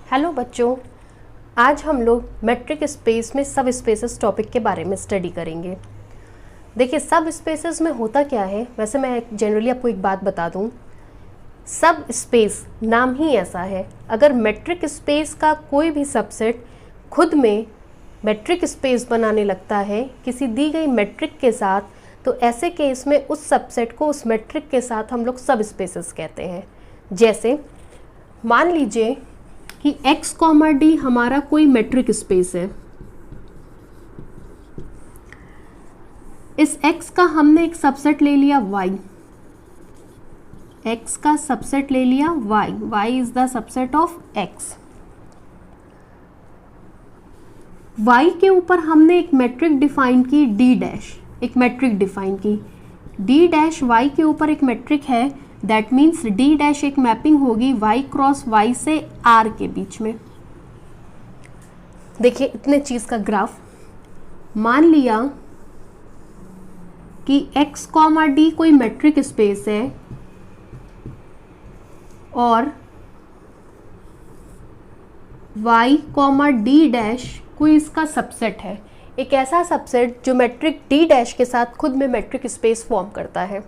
Hello बच्चों, आज हम लोग मेट्रिक स्पेस में सब स्पेसेस टॉपिक के बारे में स्टडी करेंगे। देखिए, सब स्पेसेस में होता क्या है। वैसे मैं जनरली आपको एक बात बता दूं, सब स्पेस नाम ही ऐसा है। अगर मेट्रिक स्पेस का कोई भी सबसेट खुद में मेट्रिक स्पेस बनाने लगता है किसी दी गई मेट्रिक के साथ, तो ऐसे केस में उस सबसेट को उस मेट्रिक के साथ हम लोग सब स्पेसेस कहते हैं। जैसे मान लीजिए कि x, D हमारा कोई मेट्रिक स्पेस है। इस x का हमने एक सबसेट ले लिया y, x का सबसेट ले लिया y is the subset of x। y के ऊपर हमने एक मैट्रिक डिफाइन की d', एक मैट्रिक डिफाइन की d' y के ऊपर एक मैट्रिक है। दैट मीन्स d' एक मैपिंग होगी y क्रॉस y से r के बीच में। देखिए इतने चीज का ग्राफ, मान लिया कि x, D कोई मैट्रिक स्पेस है और y, D' कोई इसका सबसेट है, एक ऐसा सबसेट जो मैट्रिक d' के साथ खुद में मैट्रिक स्पेस फॉर्म करता है।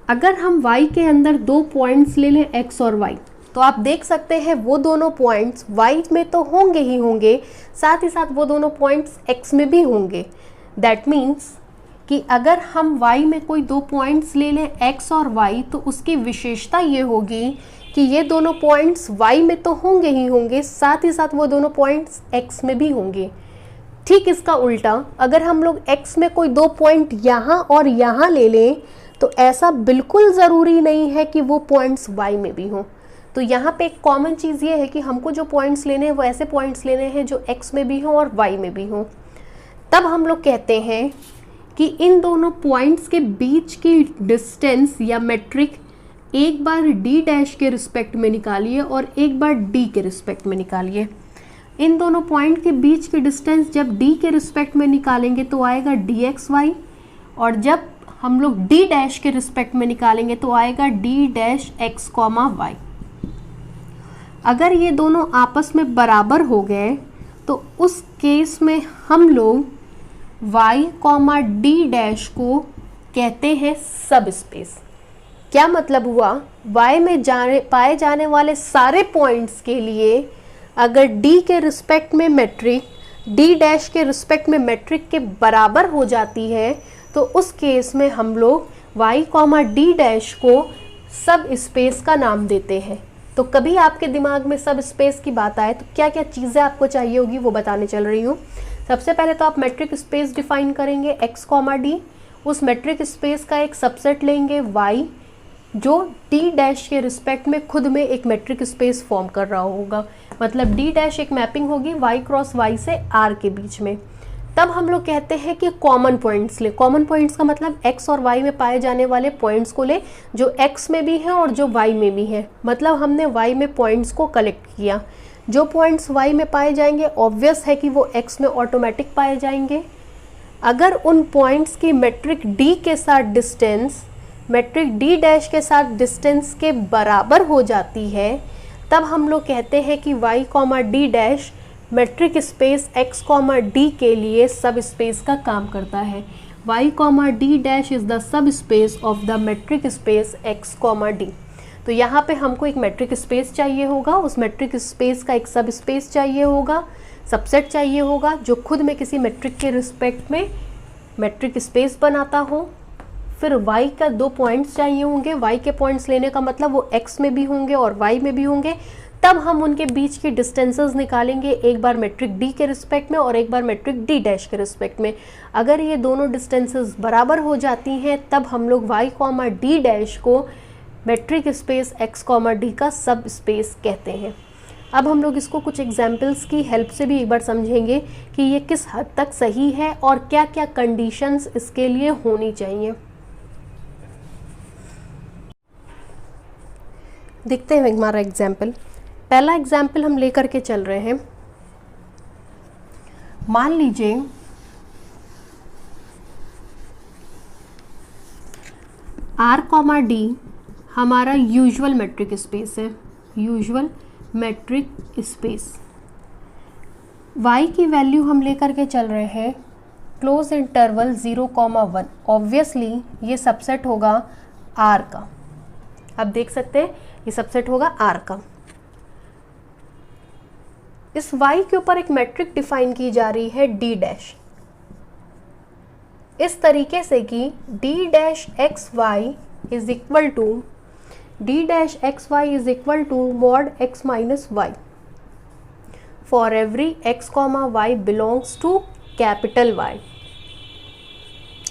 अगर हम y के अंदर दो पॉइंट्स ले लें x और y, तो आप देख सकते हैं वो दोनों पॉइंट्स y में तो होंगे ही होंगे, साथ ही साथ वो दोनों पॉइंट्स x में भी होंगे। दैट मीन्स कि अगर हम y में कोई दो पॉइंट्स ले लें x और y, तो उसकी विशेषता ये होगी कि ये दोनों पॉइंट्स y में तो होंगे ही होंगे, साथ ही साथ वो दोनों पॉइंट्स x में भी होंगे। ठीक इसका उल्टा, अगर हम लोग x में कोई दो पॉइंट यहाँ और यहाँ ले लें, तो ऐसा बिल्कुल ज़रूरी नहीं है कि वो पॉइंट्स y में भी हों। तो यहाँ पे एक कॉमन चीज़ ये है कि हमको जो पॉइंट्स लेने हैं वो ऐसे पॉइंट्स लेने हैं जो x में भी हों और y में भी हों। तब हम लोग कहते हैं कि इन दोनों पॉइंट्स के बीच की डिस्टेंस या मेट्रिक एक बार d' के रिस्पेक्ट में निकालिए और एक बार d के रिस्पेक्ट में निकालिए। इन दोनों पॉइंट के बीच की डिस्टेंस जब d के रिस्पेक्ट में निकालेंगे तो आएगा dxy, और जब हम लोग d' के रिस्पेक्ट में निकालेंगे तो आएगा d'(x, y)। अगर ये दोनों आपस में बराबर हो गए तो उस केस में हम लोग y, d' को कहते हैं सब स्पेस। क्या मतलब हुआ? y में पाए जाने वाले सारे पॉइंट्स के लिए अगर d के रिस्पेक्ट में मैट्रिक d' के रिस्पेक्ट में मैट्रिक के बराबर हो जाती है, तो उस केस में हम लोग y, d' को सब स्पेस का नाम देते हैं। तो कभी आपके दिमाग में सब स्पेस की बात आए तो क्या क्या चीज़ें आपको चाहिए होगी वो बताने चल रही हूँ। सबसे पहले तो आप मैट्रिक स्पेस डिफाइन करेंगे x, D। उस मैट्रिक स्पेस का एक सबसेट लेंगे y, जो d' के रिस्पेक्ट में खुद में एक मैट्रिक स्पेस फॉर्म कर रहा होगा। मतलब d' एक मैपिंग होगी y क्रॉस y से r के बीच में। तब हम लोग कहते हैं कि कॉमन पॉइंट्स ले। कॉमन पॉइंट्स का मतलब x और y में पाए जाने वाले पॉइंट्स को ले जो x में भी हैं और जो y में भी हैं। मतलब हमने y में पॉइंट्स को कलेक्ट किया। जो पॉइंट्स y में पाए जाएंगे ऑब्वियस है कि वो x में ऑटोमेटिक पाए जाएंगे। अगर उन पॉइंट्स की मैट्रिक d के साथ डिस्टेंस मैट्रिक d' के साथ डिस्टेंस के बराबर हो जाती है, तब हम लोग कहते हैं कि y, d' matric space x, D के लिए सब स्पेस का काम करता है। y, d' is the sub space of the matric space x, D। तो यहाँ पे हमको एक मैट्रिक स्पेस चाहिए होगा, उस मैट्रिक स्पेस का एक सब स्पेस चाहिए होगा, सबसेट चाहिए होगा जो खुद में किसी मैट्रिक के रिस्पेक्ट में मैट्रिक स्पेस बनाता हो। फिर y का दो पॉइंट्स चाहिए होंगे। y के पॉइंट्स लेने का मतलब वो x में भी होंगे और y में भी होंगे। तब हम उनके बीच की डिस्टेंसेस निकालेंगे, एक बार मैट्रिक d के रिस्पेक्ट में और एक बार मैट्रिक d' के रिस्पेक्ट में। अगर ये दोनों डिस्टेंसेस बराबर हो जाती हैं तब हम लोग y, d' को मैट्रिक स्पेस x, D का सब स्पेस कहते हैं। अब हम लोग इसको कुछ एग्जाम्पल्स की हेल्प से भी एक बार समझेंगे कि ये किस हद तक सही है और क्या क्या कंडीशंस इसके लिए होनी चाहिए। देखते हैं हमारा एग्जाम्पल। पहला एग्जाम्पल हम लेकर के चल रहे हैं। मान लीजिए R, D हमारा यूजुअल मैट्रिक स्पेस है। Usual metric space. y की वैल्यू हम लेकर के चल रहे हैं क्लोज इंटरवल 0,1। ऑब्वियसली ये सबसेट होगा R का। आप देख सकते हैं ये सबसेट होगा R का। इस y के ऊपर एक मैट्रिक डिफाइन की जा रही है D डैश, इस तरीके से कि D dash x y is equal to D dash x y is equal to mod x minus y for every x comma y belongs to capital Y।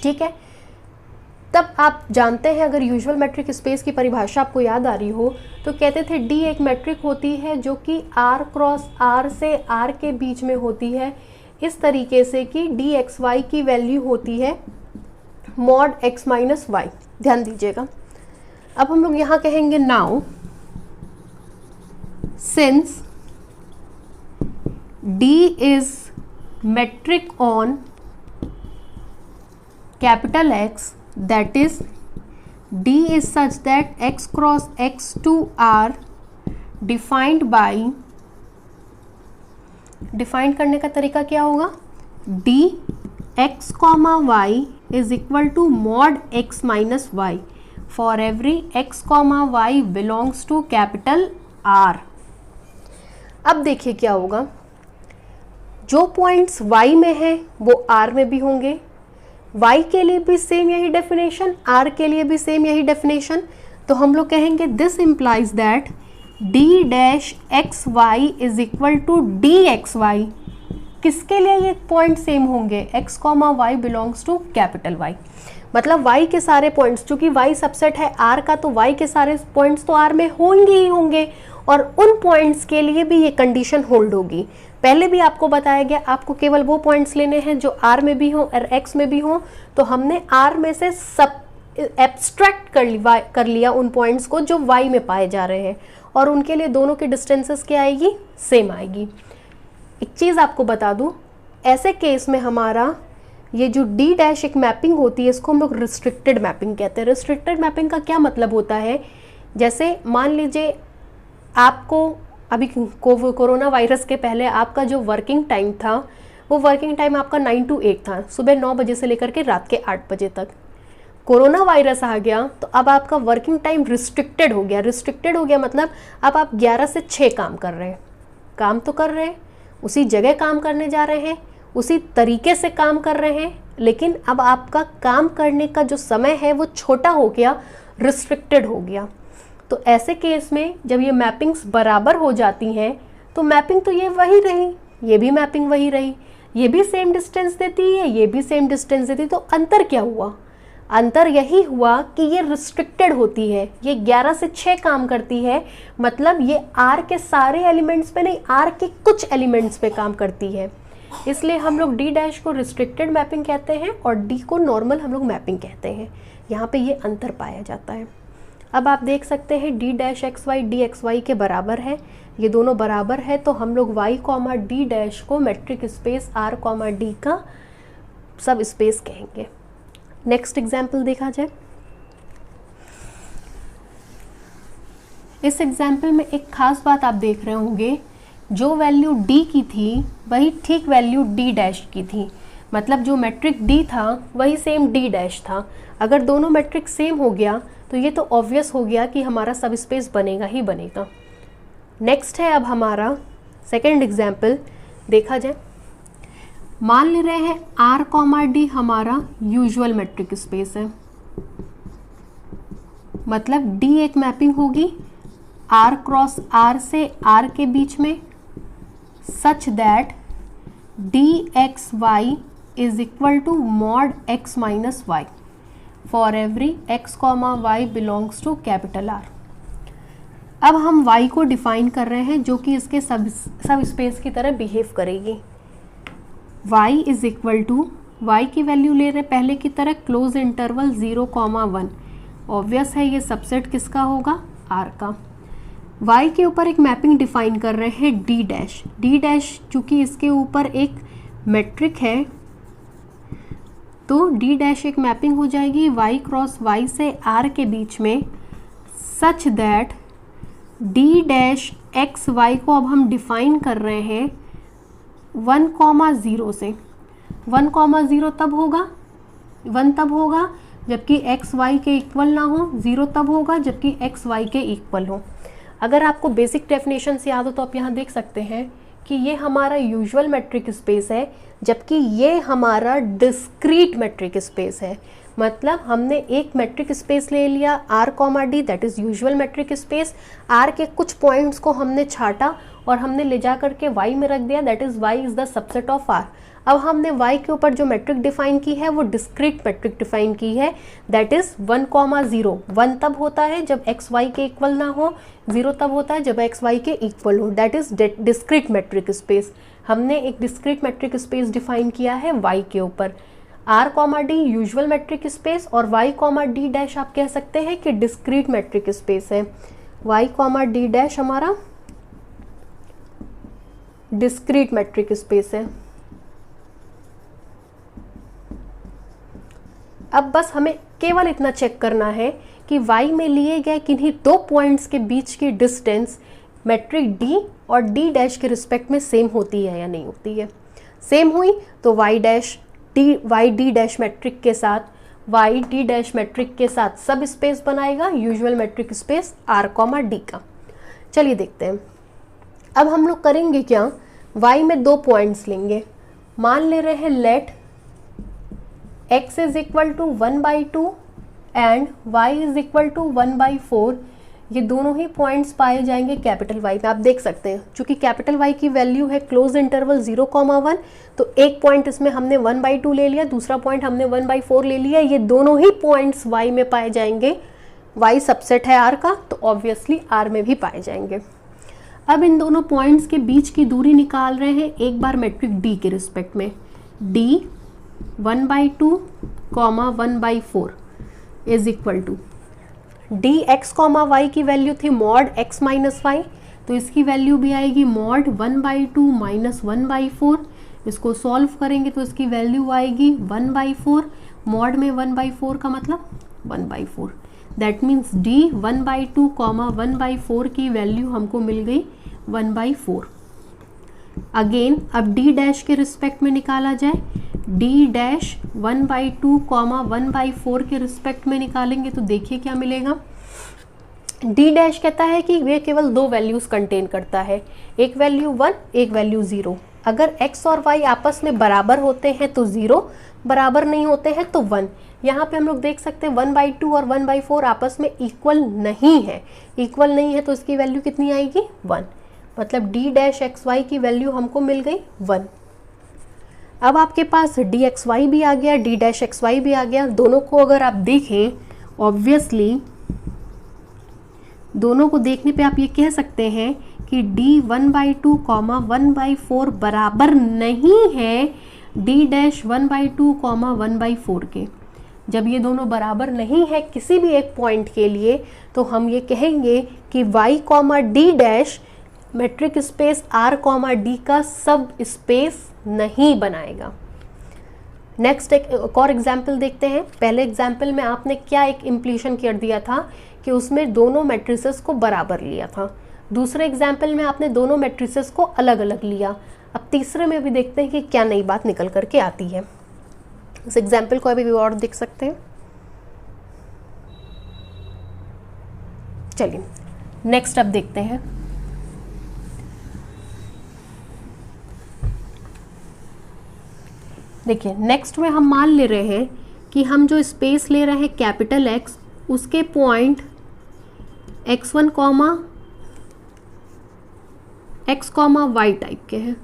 ठीक है, तब आप जानते हैं, अगर यूजुअल मैट्रिक स्पेस की परिभाषा आपको याद आ रही हो तो कहते थे D एक मैट्रिक होती है जो कि R क्रॉस R से R के बीच में होती है, इस तरीके से कि डी एक्स वाई की वैल्यू होती है मॉड x माइनस वाई। ध्यान दीजिएगा। अब हम लोग यहाँ कहेंगे now since D is metric on capital X, that is D is such that x cross x to R defined by, defined करने का तरीका क्या होगा, D x कॉमा y is equal to mod x minus y for every x कॉमा y belongs to capital R। अब देखिए क्या होगा, जो पॉइंट्स y में है वो R में भी होंगे, y के लिए भी सेम यही डेफिनेशन, r के लिए भी सेम यही डेफिनेशन। तो हम लोग कहेंगे this implies that d dash x y is equal to d x y. किसके लिए ये पॉइंट सेम होंगे, x comma y belongs to capital Y। मतलब y के सारे पॉइंट्स, चूंकि y सबसेट है r का, तो y के सारे पॉइंट्स तो r में होंगे ही होंगे, और उन पॉइंट्स के लिए भी ये कंडीशन होल्ड होगी। पहले भी आपको बताया गया, आपको केवल वो पॉइंट्स लेने हैं जो R में भी हों और X में भी हों। तो हमने R में से सब एब्स्ट्रैक्ट कर लिया उन पॉइंट्स को जो Y में पाए जा रहे हैं, और उनके लिए दोनों की डिस्टेंसेस क्या आएगी, सेम आएगी। एक चीज़ आपको बता दूं, ऐसे केस में हमारा ये जो D डैश एक मैपिंग होती है, इसको हम लोग रिस्ट्रिक्टेड मैपिंग कहते हैं। रिस्ट्रिक्टेड मैपिंग का क्या मतलब होता है, जैसे मान लीजिए आपको अभी कोरोना वायरस के पहले आपका जो वर्किंग टाइम था, वो वर्किंग टाइम आपका 9 to 8 था, सुबह 9 बजे से लेकर के रात के 8 बजे तक। कोरोना वायरस आ गया तो अब आपका वर्किंग टाइम रिस्ट्रिक्टेड हो गया। रिस्ट्रिक्टेड हो गया मतलब अब आप 11 से 6 काम कर रहे हैं, काम तो कर रहे हैं, उसी जगह काम करने जा रहे हैं, उसी तरीके से काम कर रहे हैं, लेकिन अब आपका काम करने का जो समय है वो छोटा हो गया, रिस्ट्रिक्टेड हो गया। तो ऐसे केस में जब ये मैपिंग्स बराबर हो जाती हैं तो मैपिंग तो ये वही रही, ये भी मैपिंग वही रही, ये भी सेम डिस्टेंस देती है, ये भी सेम डिस्टेंस देती है। तो अंतर क्या हुआ, अंतर यही हुआ कि ये रिस्ट्रिक्टेड होती है, ये 11 से 6 काम करती है, मतलब ये R के सारे एलिमेंट्स पे नहीं, R के कुछ एलिमेंट्स पे काम करती है। इसलिए हम लोग D डैश को रिस्ट्रिक्टेड मैपिंग कहते हैं और D को नॉर्मल हम लोग मैपिंग कहते हैं। यहाँ पे ये अंतर पाया जाता है। अब आप देख सकते हैं D dash x y d x y के बराबर है, ये दोनों बराबर है, तो हम लोग Y कॉमा D डैश को matric space R comma D का सब स्पेस कहेंगे। नेक्स्ट एग्जाम्पल देखा जाए। इस एग्जाम्पल में एक खास बात आप देख रहे होंगे, जो वैल्यू D की थी वही ठीक वैल्यू D डैश की थी, मतलब जो मैट्रिक D था वही सेम D डैश था। अगर दोनों मैट्रिक सेम हो गया तो ये तो ऑब्वियस हो गया कि हमारा सब स्पेस बनेगा ही बनेगा। नेक्स्ट है अब हमारा सेकेंड एग्जाम्पल देखा जाए। मान ले रहे हैं R कॉमा D हमारा यूजुअल मैट्रिक स्पेस है, मतलब D एक मैपिंग होगी R क्रॉस R से R के बीच में, such that dxy is equal to mod x minus y for every x comma y belongs to capital R। अब हम y को डिफाइन कर रहे हैं जो कि इसके सब स्पेस की तरह बिहेव करेगी। y is equal to, y की वैल्यू ले रहे हैं पहले की तरह क्लोज इंटरवल 0,1। ऑब्वियस है ये सबसेट किसका होगा, R का। y के ऊपर एक मैपिंग डिफाइन कर रहे हैं D डैश। D डैश चूँकि इसके ऊपर एक मैट्रिक है तो D डैश एक मैपिंग हो जाएगी y क्रॉस y से R के बीच में, such that D dash x y को अब हम डिफाइन कर रहे हैं 1,0 से। 1,0 तब होगा, 1 तब होगा जबकि एक्स वाई के इक्वल ना हो, 0 तब होगा जबकि एक्स वाई के इक्वल हो। अगर आपको बेसिक डेफिनेशन से याद हो तो आप यहाँ देख सकते हैं कि ये हमारा यूजुअल मैट्रिक स्पेस है जबकि ये हमारा डिस्क्रीट मैट्रिक स्पेस है। मतलब हमने एक मैट्रिक स्पेस ले लिया R comma D, that is usual metric space. R के कुछ पॉइंट्स को हमने छाटा और हमने ले जा करके वाई में रख दिया, that is y is the subset of R. अब हमने y के ऊपर जो मैट्रिक डिफाइन की है वो डिस्क्रीट मैट्रिक डिफाइन की है, दैट इज 1,0। 1 तब होता है जब x y के इक्वल ना हो, 0 तब होता है जब x y के इक्वल हो, that is discrete matric space. हमने एक डिस्क्रीट मैट्रिक स्पेस डिफाइन किया है y के ऊपर। r comma D usual metric space और y कॉमा डी डैश आप कह सकते हैं कि डिस्क्रीट मैट्रिक स्पेस है। y कॉमा डी डैश हमारा डिस्क्रीट मैट्रिक स्पेस है। अब बस हमें केवल इतना चेक करना है कि y में लिए गए किन्हीं दो पॉइंट्स के बीच की डिस्टेंस मैट्रिक d और d डैश के रिस्पेक्ट में सेम होती है या नहीं होती है। सेम हुई तो y d डैश मैट्रिक के साथ y d डैश मैट्रिक के साथ सब स्पेस बनाएगा usual metric space r comma d का। चलिए देखते हैं। अब हम लोग करेंगे क्या, y में दो पॉइंट्स लेंगे, मान ले रहे हैं let x is equal to 1/2 and y is equal to 1/4। ये दोनों ही पॉइंट्स पाए जाएंगे कैपिटल Y में। आप देख सकते हैं चूंकि कैपिटल Y की वैल्यू है क्लोज इंटरवल 0,1, तो एक पॉइंट इसमें हमने 1/2 ले लिया, दूसरा पॉइंट हमने 1/4 ले लिया। ये दोनों ही पॉइंट्स Y में पाए जाएंगे। Y सबसेट है R का, तो ऑब्वियसली R में भी पाए जाएंगे। अब इन दोनों पॉइंट्स के बीच की दूरी निकाल रहे हैं एक बार मैट्रिक D के रिस्पेक्ट में। D 1/2, 1/4 is equal to d x comma y की वैल्यू थी मॉड x माइनस वाई, तो इसकी वैल्यू भी आएगी मॉड 1/2 माइनस 1/4। इसको सॉल्व करेंगे तो इसकी वैल्यू आएगी 1/4। मॉड में 1/4 का मतलब 1/4, दैट मीन्स d 1/2 1/4 की वैल्यू हमको मिल गई 1/4। अगेन अब d डैश के रिस्पेक्ट में निकाला जाए, d डैश 1/2 1/4 के रिस्पेक्ट में निकालेंगे तो देखिए क्या मिलेगा। d डैश कहता है कि वे केवल दो वैल्यूज कंटेन करता है, एक वैल्यू 1, एक वैल्यू 0। अगर x और y आपस में बराबर होते हैं तो 0, बराबर नहीं होते हैं तो 1। यहाँ पे हम लोग देख सकते हैं 1/2 और 1/4 आपस में इक्वल नहीं है। इक्वल नहीं है तो इसकी वैल्यू कितनी आएगी 1, मतलब d डैश एक्स वाई की वैल्यू हमको मिल गई 1। अब आपके पास डी एक्स वाई भी आ गया, डी डैश एक्स वाई भी आ गया। दोनों को अगर आप देखें, ऑब्वियसली दोनों को देखने पे आप ये कह सकते हैं कि d 1/2 1/4 बराबर नहीं है d डैश 1/2 1/4 के। जब ये दोनों बराबर नहीं है किसी भी एक पॉइंट के लिए तो हम ये कहेंगे कि y कॉमा D dash matric space r comma D का सब स्पेस नहीं बनाएगा। नेक्स्ट एक और एग्जाम्पल देखते हैं। पहले एग्जाम्पल में आपने क्या एक इम्प्लीशन कर दिया था कि उसमें दोनों मैट्रिसेस को बराबर लिया था। दूसरे एग्जाम्पल में आपने दोनों मैट्रिसेस को अलग अलग लिया। अब तीसरे में भी देखते हैं कि क्या नई बात निकल करके आती है। इस एग्जाम्पल को अभी भी और देख सकते हैं। चलिए नेक्स्ट अब देखते हैं। देखिए नेक्स्ट में हम मान ले रहे हैं कि हम जो स्पेस ले रहे हैं कैपिटल X, उसके point x1 x y type के हैं,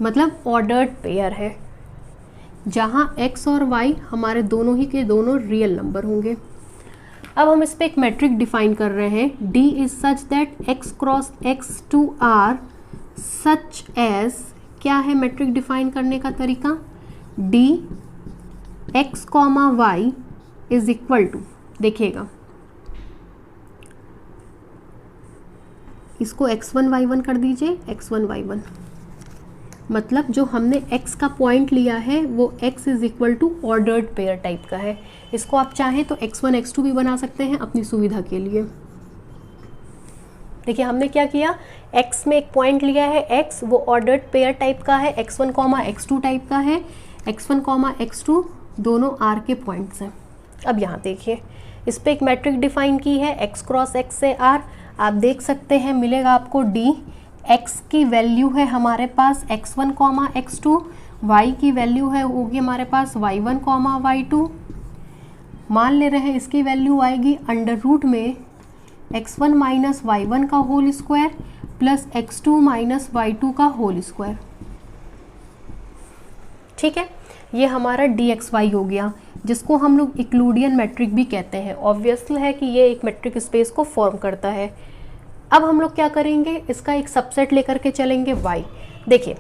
मतलब ऑर्डर्ड पेयर है जहां x और y हमारे दोनों ही के दोनों रियल नंबर होंगे। अब हम इस पर एक मैट्रिक डिफाइन कर रहे हैं, D is such that x cross x to R such as, क्या है मैट्रिक डिफाइन करने का तरीका, D x कॉमा y इज इक्वल टू, देखिएगा इसको x1 y1 कर दीजिए, x1 y1, मतलब जो हमने x का पॉइंट लिया है वो x is equal to ordered pair type का है। इसको आप चाहें तो x1 x2 भी बना सकते हैं अपनी सुविधा के लिए। देखिए हमने क्या किया, x में एक पॉइंट लिया है, x वो ऑर्डर्ड पेयर टाइप का है, x1, x2 टाइप का है, x1, x2 दोनों r के पॉइंट्स हैं। अब यहाँ देखिए इस पर एक मैट्रिक डिफाइन की है x क्रॉस x से r, आप देख सकते हैं मिलेगा आपको d, x की वैल्यू है हमारे पास x1, x2, y की वैल्यू है होगी हमारे पास y1, y2, मान ले रहे हैं इसकी वैल्यू आएगी अंडर रूट में x1 माइनस y1 का whole square plus x2 minus y2 का होल स्क्वायर। ठीक है, ये हमारा dxy हो गया, जिसको हम लोग इक्लूडियन मैट्रिक भी कहते हैं। ऑब्वियसली है कि ये एक मैट्रिक स्पेस को फॉर्म करता है। अब हम लोग क्या करेंगे, इसका एक सबसेट लेकर के चलेंगे y। देखिए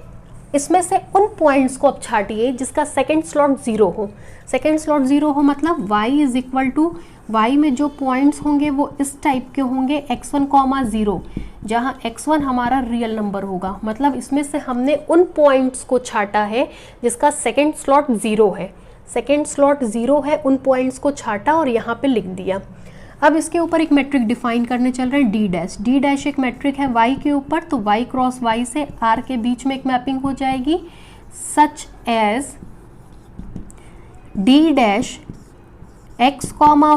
इसमें से उन पॉइंट्स को अब छाटिए जिसका सेकंड स्लॉट 0 हो। सेकंड स्लॉट 0 हो मतलब y is equal to, y में जो पॉइंट्स होंगे वो इस टाइप के होंगे x1, 0, जहाँ x1 हमारा रियल नंबर होगा। मतलब इसमें से हमने उन पॉइंट्स को छाटा है जिसका सेकंड स्लॉट 0 है। सेकंड स्लॉट 0 है, उन पॉइंट्स को छाटा और यहाँ पे लिख दिया। अब इसके ऊपर एक मैट्रिक डिफाइन करने चल रहे हैं डी डैश। डी डैश एक मैट्रिक है y के ऊपर, तो y क्रॉस y से r के बीच में एक मैपिंग हो जाएगी such as D dash x,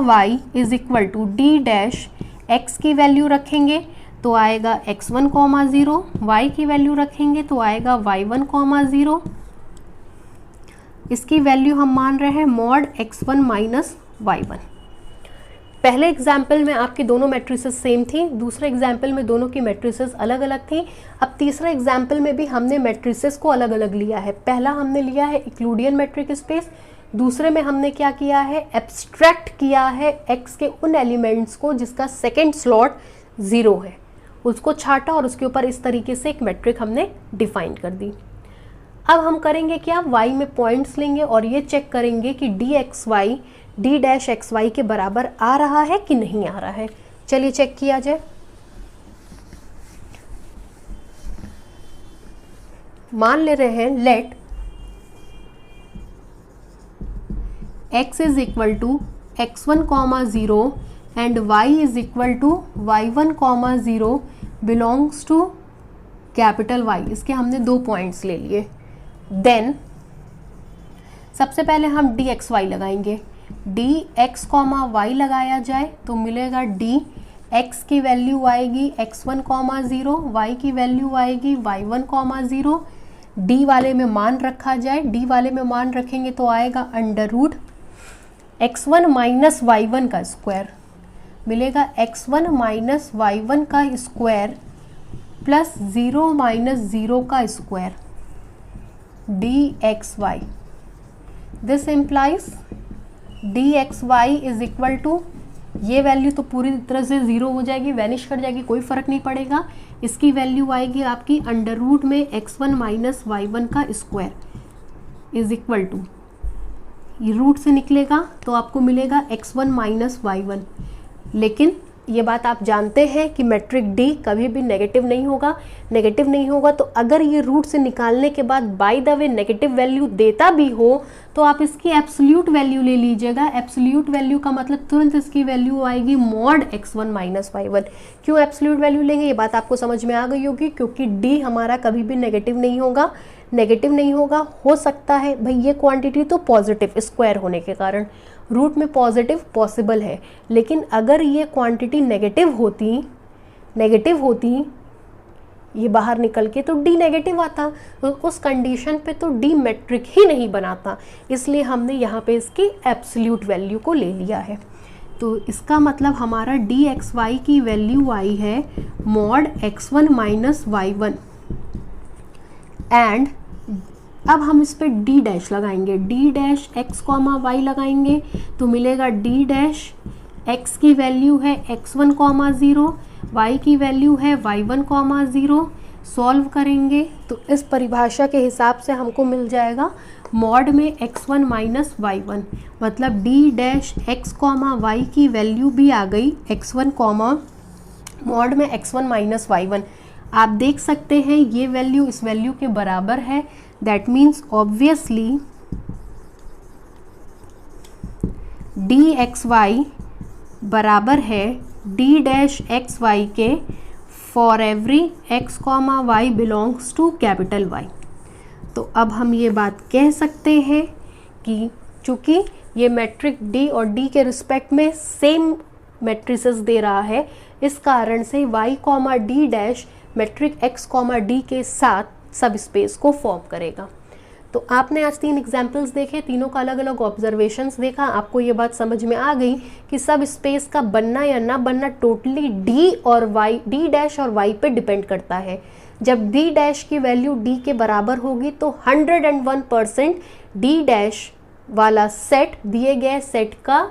y is equal to D dash x की वैल्यू रखेंगे तो आएगा x1, 0, y की वैल्यू रखेंगे तो आएगा y1, 0। इसकी वैल्यू हम मान रहे हैं मॉड x1 माइनस y1। पहले एग्जाम्पल में आपकी दोनों मैट्रिसेस सेम थी, दूसरे एग्जाम्पल में दोनों की मैट्रिसेस अलग अलग थी। अब तीसरे एग्जाम्पल में भी हमने मैट्रिसेस को अलग अलग लिया है। पहला हमने लिया है इक्लूडियन मैट्रिक स्पेस, दूसरे में हमने क्या किया है, एब्स्ट्रैक्ट किया है x के उन एलिमेंट्स को जिसका सेकेंड स्लॉट 0 है, उसको छाटा और उसके ऊपर इस तरीके से एक मैट्रिक हमने डिफाइन कर दी। अब हम करेंगे क्या, y में पॉइंट्स लेंगे और ये चेक करेंगे कि dxy डी डैश xy के बराबर आ रहा है कि नहीं आ रहा है। चलिए चेक किया जाए। मान ले रहे हैं let x is equal to x1, 0 and y is equal to y1, 0 belongs to capital Y। इसके हमने 2 पॉइंट्स ले लिए। देन सबसे पहले हम dxy लगाएंगे। dx, y लगाया जाए तो मिलेगा d, x की वैल्यू आएगी x1, 0, y की वैल्यू आएगी y1, 0। d वाले में मान रखा जाए, d वाले में मान रखेंगे तो आएगा under root x1 minus y1 का स्क्वायर, मिलेगा x1 माइनस y1 का स्क्वायर प्लस 0 माइनस 0 का square dxy। This implies dxy is equal to, ये वैल्यू तो पूरी तरह से 0 हो जाएगी, वैनिश कर जाएगी, कोई फ़र्क नहीं पड़ेगा। इसकी वैल्यू आएगी आपकी अंडर रूट में x1 माइनस y1 का स्क्वायर इज इक्वल टू, ये रूट से निकलेगा तो आपको मिलेगा x1 माइनस y1। लेकिन ये बात आप जानते हैं कि मैट्रिक D कभी भी नेगेटिव नहीं होगा। नेगेटिव नहीं होगा तो अगर ये रूट से निकालने के बाद by the way negative value देता भी हो तो आप इसकी एब्सोल्यूट वैल्यू ले लीजिएगा। एब्सोल्यूट वैल्यू का मतलब तुरंत इसकी वैल्यू आएगी मॉड x1 माइनस y1। क्यों एब्सोल्यूट वैल्यू लेंगे, ये बात आपको समझ में आ गई होगी, क्योंकि D हमारा कभी भी नेगेटिव नहीं होगा। नेगेटिव नहीं होगा, हो सकता है भाई ये क्वांटिटी तो पॉजिटिव स्क्वायर होने के कारण रूट में पॉजिटिव पॉसिबल है, लेकिन अगर ये क्वांटिटी नेगेटिव होती ये बाहर निकल के तो D नेगेटिव आता, तो उस कंडीशन पे तो D मैट्रिक ही नहीं बनाता। इसलिए हमने यहाँ पे इसकी एब्सोल्यूट वैल्यू को ले लिया है। तो इसका मतलब हमारा dxy की वैल्यू आई है mod x1 minus y1 and अब हम इस पे d डैश लगाएंगे। d डैश x, y लगाएंगे तो मिलेगा d डैश x की वैल्यू है x1, 0, y की वैल्यू है y1, 0। सॉल्व करेंगे तो इस परिभाषा के हिसाब से हमको मिल जाएगा मॉड में x1 माइनस y1, मतलब d डैश x, y की वैल्यू भी आ गई x1, मॉड में x1 माइनस y1। आप देख सकते हैं ये वैल्यू इस वैल्यू के बराबर है। दैट मीन्स ऑब्वियसली dxy बराबर है d डैश xy के for every x comma y belongs to capital y. तो अब हम ये बात कह सकते हैं कि चूँकि ये मैट्रिक D और D के रिस्पेक्ट में सेम मैट्रिसेस दे रहा है, इस कारण से y कॉमा D dash metric x comma D के साथ सब स्पेस को फॉर्म करेगा। तो आपने आज 3 एग्जाम्पल्स देखे, तीनों का अलग अलग ऑब्जर्वेशंस देखा, आपको ये बात समझ में आ गई कि सब स्पेस का बनना या ना बनना टोटली D और Y, D डैश और Y पे डिपेंड करता है। जब D डैश की वैल्यू D के बराबर होगी तो 101% D डैश वाला सेट दिए गए सेट का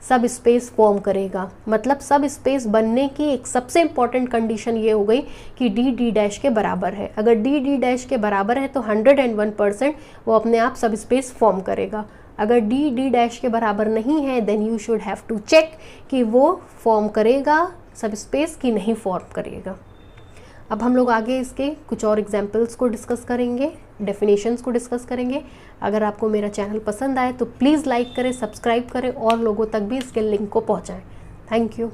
सब स्पेस फॉर्म करेगा। मतलब सब स्पेस बनने की एक सबसे इम्पॉर्टेंट कंडीशन ये हो गई कि D D डैश के बराबर है। अगर D D डैश के बराबर है तो 101% वो अपने आप सब स्पेस फॉर्म करेगा। अगर D D डैश के बराबर नहीं है then you should have to check कि वो फॉर्म करेगा सब स्पेस कि नहीं फॉर्म करेगा। अब हम लोग आगे इसके कुछ और एग्जाम्पल्स को डिस्कस करेंगे, डेफिनेशंस को डिस्कस करेंगे। अगर आपको मेरा चैनल पसंद आए तो प्लीज़ लाइक करें, सब्सक्राइब करें और लोगों तक भी इसके लिंक को पहुंचाएं। Thank you.